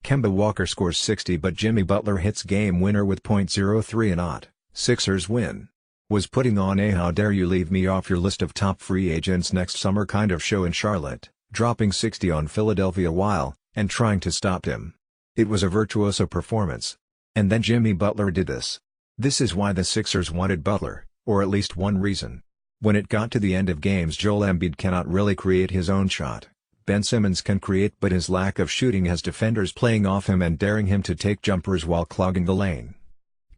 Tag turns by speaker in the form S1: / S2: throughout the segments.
S1: Kemba Walker scores 60 but Jimmy Butler hits game winner with .03 and Sixers win. Was putting on a "how dare you leave me off your list of top free agents next summer" kind of show in Charlotte, dropping 60 on Philadelphia while, and trying to stop him. It was a virtuoso performance. And then Jimmy Butler did this. This is why the Sixers wanted Butler, or at least one reason. When it got to the end of games, Joel Embiid cannot really create his own shot. Ben Simmons can create, but his lack of shooting has defenders playing off him and daring him to take jumpers while clogging the lane.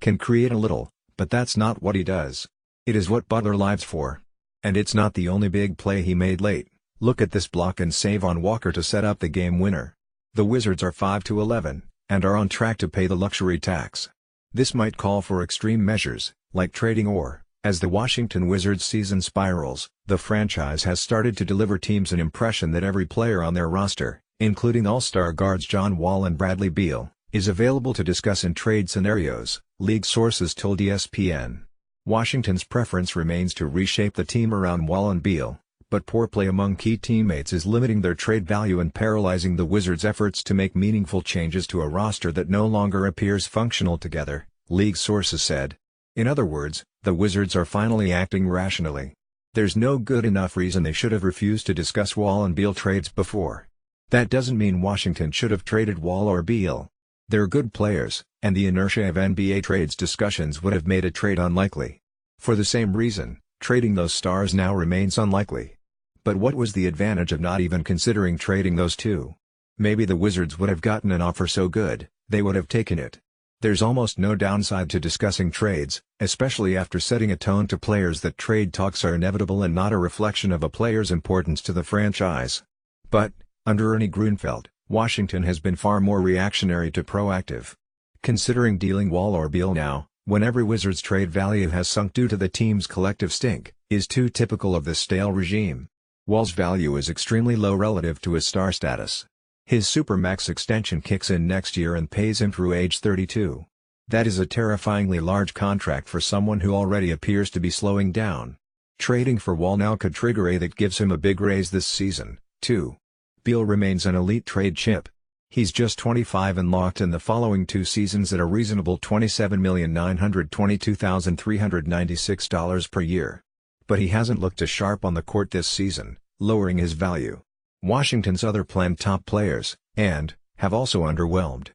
S1: Can create a little, but that's not what he does. It is what Butler lives for. And it's not the only big play he made late. Look at this block and save on Walker to set up the game winner. The Wizards are 5-11, and are on track to pay the luxury tax. This might call for extreme measures, like trading or, as the Washington Wizards season spirals, the franchise has started to deliver teams an impression that every player on their roster, including all-star guards John Wall and Bradley Beal, is available to discuss in trade scenarios, league sources told ESPN. Washington's preference remains to reshape the team around Wall and Beal, but poor play among key teammates is limiting their trade value and paralyzing the Wizards' efforts to make meaningful changes to a roster that no longer appears functional together, league sources said. In other words, the Wizards are finally acting rationally. There's no good enough reason they should have refused to discuss Wall and Beal trades before. That doesn't mean Washington should have traded Wall or Beal. They're good players, and the inertia of NBA trades discussions would have made a trade unlikely. For the same reason, trading those stars now remains unlikely. But what was the advantage of not even considering trading those two? Maybe the Wizards would have gotten an offer so good, they would have taken it. There's almost no downside to discussing trades, especially after setting a tone to players that trade talks are inevitable and not a reflection of a player's importance to the franchise. But, under Ernie Grunfeld, Washington has been far more reactionary to proactive. Considering dealing Wall or Beal now, when every Wizards trade value has sunk due to the team's collective stink, is too typical of this stale regime. Wall's value is extremely low relative to his star status. His Supermax extension kicks in next year and pays him through age 32. That is a terrifyingly large contract for someone who already appears to be slowing down. Trading for Wall now could trigger a that gives him a big raise this season, too. Beal remains an elite trade chip. He's just 25 and locked in the following 2 seasons at a reasonable $27,922,396 per year. But he hasn't looked as sharp on the court this season, lowering his value. Washington's other planned top players, have also underwhelmed.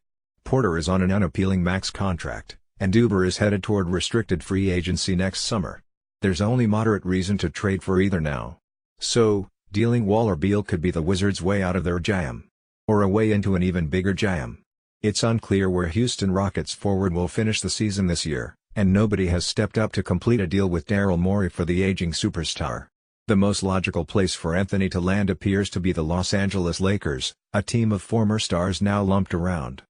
S1: Porter is on an unappealing max contract, and Duber is headed toward restricted free agency next summer. There's only moderate reason to trade for either now. So, dealing Wall or Beal could be the Wizards' way out of their jam. Or a way into an even bigger jam. It's unclear where Houston Rockets forward will finish the season this year, and nobody has stepped up to complete a deal with Daryl Morey for the aging superstar. The most logical place for Anthony to land appears to be the Los Angeles Lakers, a team of former stars now lumped around.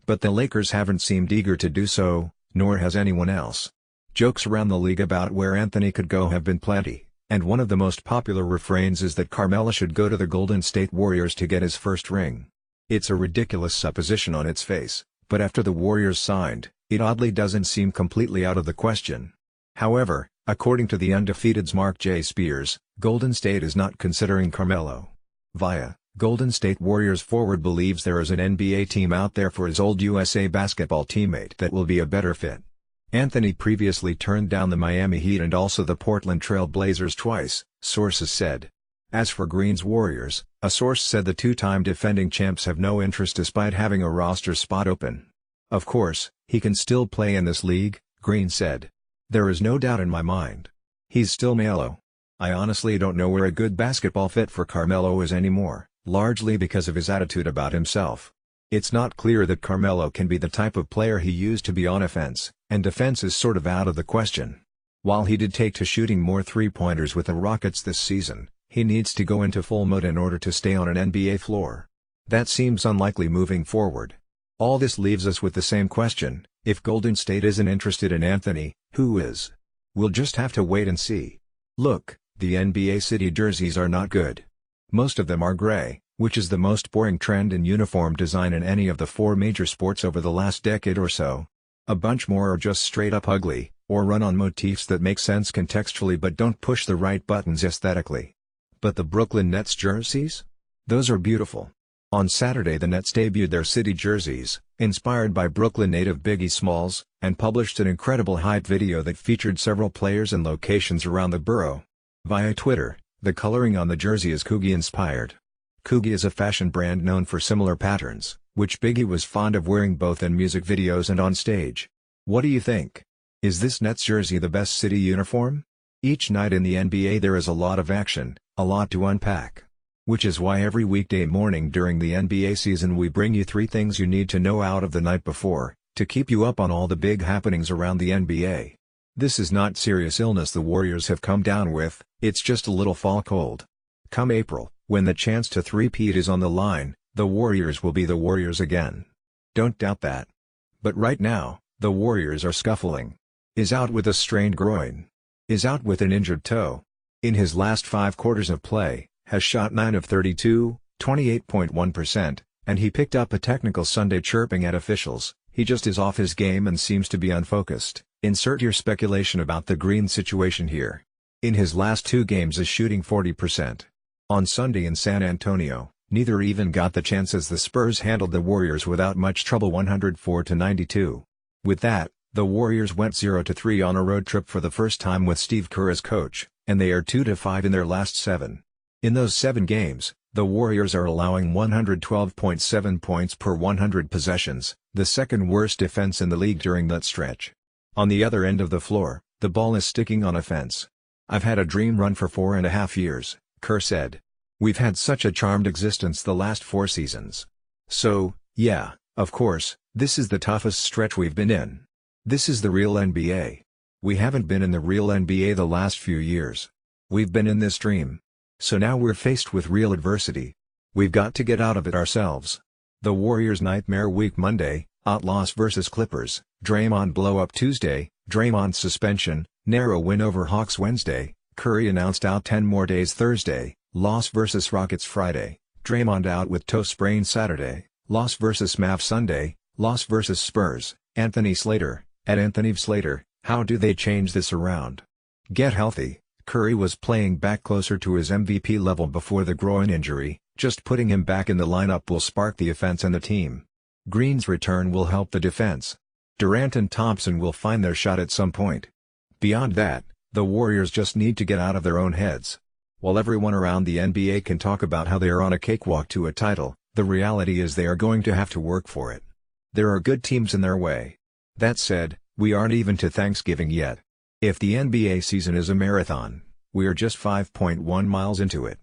S1: But the Lakers haven't seemed eager to do so, nor has anyone else. Jokes around the league about where Anthony could go have been plenty, and one of the most popular refrains is that Carmelo should go to the Golden State Warriors to get his first ring. It's a ridiculous supposition on its face, but after the Warriors signed, it oddly doesn't seem completely out of the question. However, according to the undefeated's Mark J. Spears, Golden State is not considering Carmelo. Via, Golden State Warriors forward believes there is an NBA team out there for his old USA basketball teammate that will be a better fit. Anthony previously turned down the Miami Heat and also the Portland Trail Blazers twice, sources said. As for Green's Warriors, a source said the 2-time defending champs have no interest despite having a roster spot open. Of course, he can still play in this league, Green said. There is no doubt in my mind. He's still Melo. I honestly don't know where a good basketball fit for Carmelo is anymore, largely because of his attitude about himself. It's not clear that Carmelo can be the type of player he used to be on offense, and defense is sort of out of the question. While he did take to shooting more three-pointers with the Rockets this season, he needs to go into full mode in order to stay on an NBA floor. That seems unlikely moving forward. All this leaves us with the same question: if Golden State isn't interested in Anthony, who is? We'll just have to wait and see. Look, the NBA city jerseys are not good. Most of them are gray, which is the most boring trend in uniform design in any of the 4 major sports over the last decade or so. A bunch more are just straight up ugly, or run on motifs that make sense contextually but don't push the right buttons aesthetically. But the Brooklyn Nets jerseys? Those are beautiful. On Saturday the Nets debuted their city jerseys, inspired by Brooklyn native Biggie Smalls, and published an incredible hype video that featured several players and locations around the borough. Via Twitter, the coloring on the jersey is Coogie-inspired. Coogie is a fashion brand known for similar patterns, which Biggie was fond of wearing both in music videos and on stage. What do you think? Is this Nets jersey the best city uniform? Each night in the NBA there is a lot of action, a lot to unpack. Which is why every weekday morning during the NBA season we bring you 3 things you need to know out of the night before, to keep you up on all the big happenings around the NBA. This is not serious illness the Warriors have come down with, it's just a little fall cold. Come April, when the chance to three-peat is on the line, the Warriors will be the Warriors again. Don't doubt that. But right now, the Warriors are scuffling. Is out with a strained groin. Is out with an injured toe. In his last 5 quarters of play, has shot 9 of 32, 28.1%, and he picked up a technical Sunday chirping at officials. He just is off his game and seems to be unfocused. Insert your speculation about the Green situation here. In his last 2 games is shooting 40%. On Sunday in San Antonio, neither even got the chance as the Spurs handled the Warriors without much trouble 104-92. With that, the Warriors went 0-3 on a road trip for the first time with Steve Kerr as coach, and they are 2-5 in their last 7. In those 7 games, the Warriors are allowing 112.7 points per 100 possessions, the second worst defense in the league during that stretch. On the other end of the floor, the ball is sticking on a fence. I've had a dream run for 4.5 years, Kerr said. We've had such a charmed existence the last 4 seasons. So, yeah, of course, this is the toughest stretch we've been in. This is the real NBA. We haven't been in the real NBA the last few years. We've been in this dream. So now we're faced with real adversity. We've got to get out of it ourselves. The Warriors' nightmare week Monday, loss vs Clippers, Draymond blow-up Tuesday, Draymond suspension, narrow win over Hawks Wednesday, Curry announced out 10 more days Thursday, loss vs Rockets Friday, Draymond out with toe sprain Saturday, loss vs Mavs Sunday, loss vs Spurs. Anthony Slater, at Anthony Slater, how do they change this around? Get healthy. Curry was playing back closer to his MVP level before the groin injury, just putting him back in the lineup will spark the offense and the team. Green's return will help the defense. Durant and Thompson will find their shot at some point. Beyond that, the Warriors just need to get out of their own heads. While everyone around the NBA can talk about how they are on a cakewalk to a title, the reality is they are going to have to work for it. There are good teams in their way. That said, we aren't even to Thanksgiving yet. If the NBA season is a marathon, we are just 5.1 miles into it.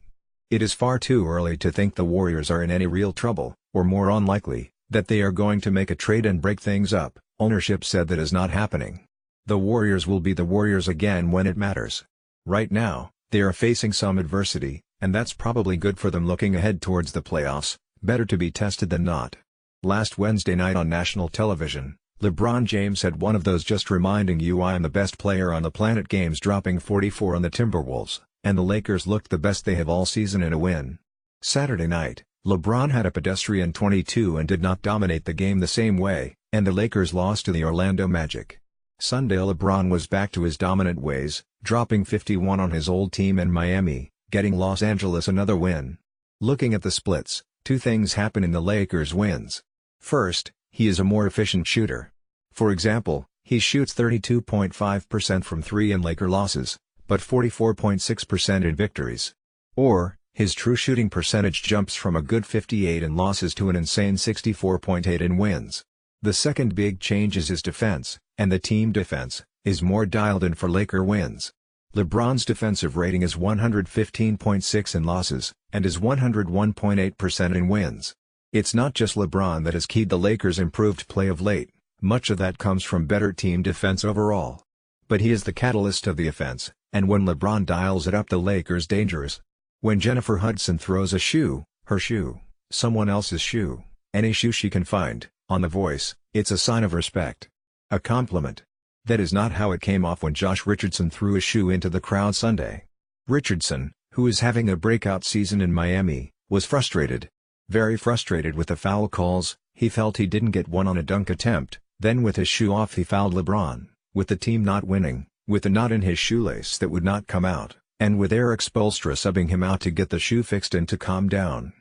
S1: It is far too early to think the Warriors are in any real trouble, or more unlikely, that they are going to make a trade and break things up. Ownership said that is not happening. The Warriors will be the Warriors again when it matters. Right now, they are facing some adversity, and that's probably good for them looking ahead towards the playoffs. Better to be tested than not. Last Wednesday night on national television, LeBron James had one of those just reminding you I am the best player on the planet games, dropping 44 on the Timberwolves, and the Lakers looked the best they have all season in a win. Saturday night, LeBron had a pedestrian 22 and did not dominate the game the same way, and the Lakers lost to the Orlando Magic. Sunday LeBron was back to his dominant ways, dropping 51 on his old team in Miami, getting Los Angeles another win. Looking at the splits, 2 things happen in the Lakers' wins. First, he is a more efficient shooter. For example, he shoots 32.5% from 3 in Laker losses, but 44.6% in victories. Or, his true shooting percentage jumps from a good 58 in losses to an insane 64.8 in wins. The second big change is his defense, and the team defense is more dialed in for Laker wins. LeBron's defensive rating is 115.6 in losses, and is 101.8% in wins. It's not just LeBron that has keyed the Lakers' improved play of late, much of that comes from better team defense overall. But he is the catalyst of the offense, and when LeBron dials it up the Lakers dangerous. When Jennifer Hudson throws a shoe, her shoe, someone else's shoe, any shoe she can find, on The Voice, it's a sign of respect. A compliment. That is not how it came off when Josh Richardson threw a shoe into the crowd Sunday. Richardson, who is having a breakout season in Miami, was frustrated. Very frustrated with the foul calls. He felt he didn't get one on a dunk attempt, then with his shoe off he fouled LeBron, with the team not winning, with the knot in his shoelace that would not come out, and with Eric Spoelstra subbing him out to get the shoe fixed and to calm down.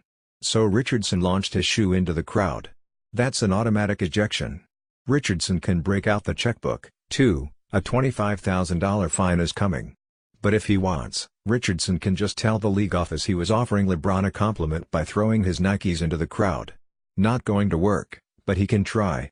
S1: So Richardson launched his shoe into the crowd. That's an automatic ejection. Richardson can break out the checkbook, too. A $25,000 fine is coming. But if he wants, Richardson can just tell the league office he was offering LeBron a compliment by throwing his Nikes into the crowd. Not going to work, but he can try.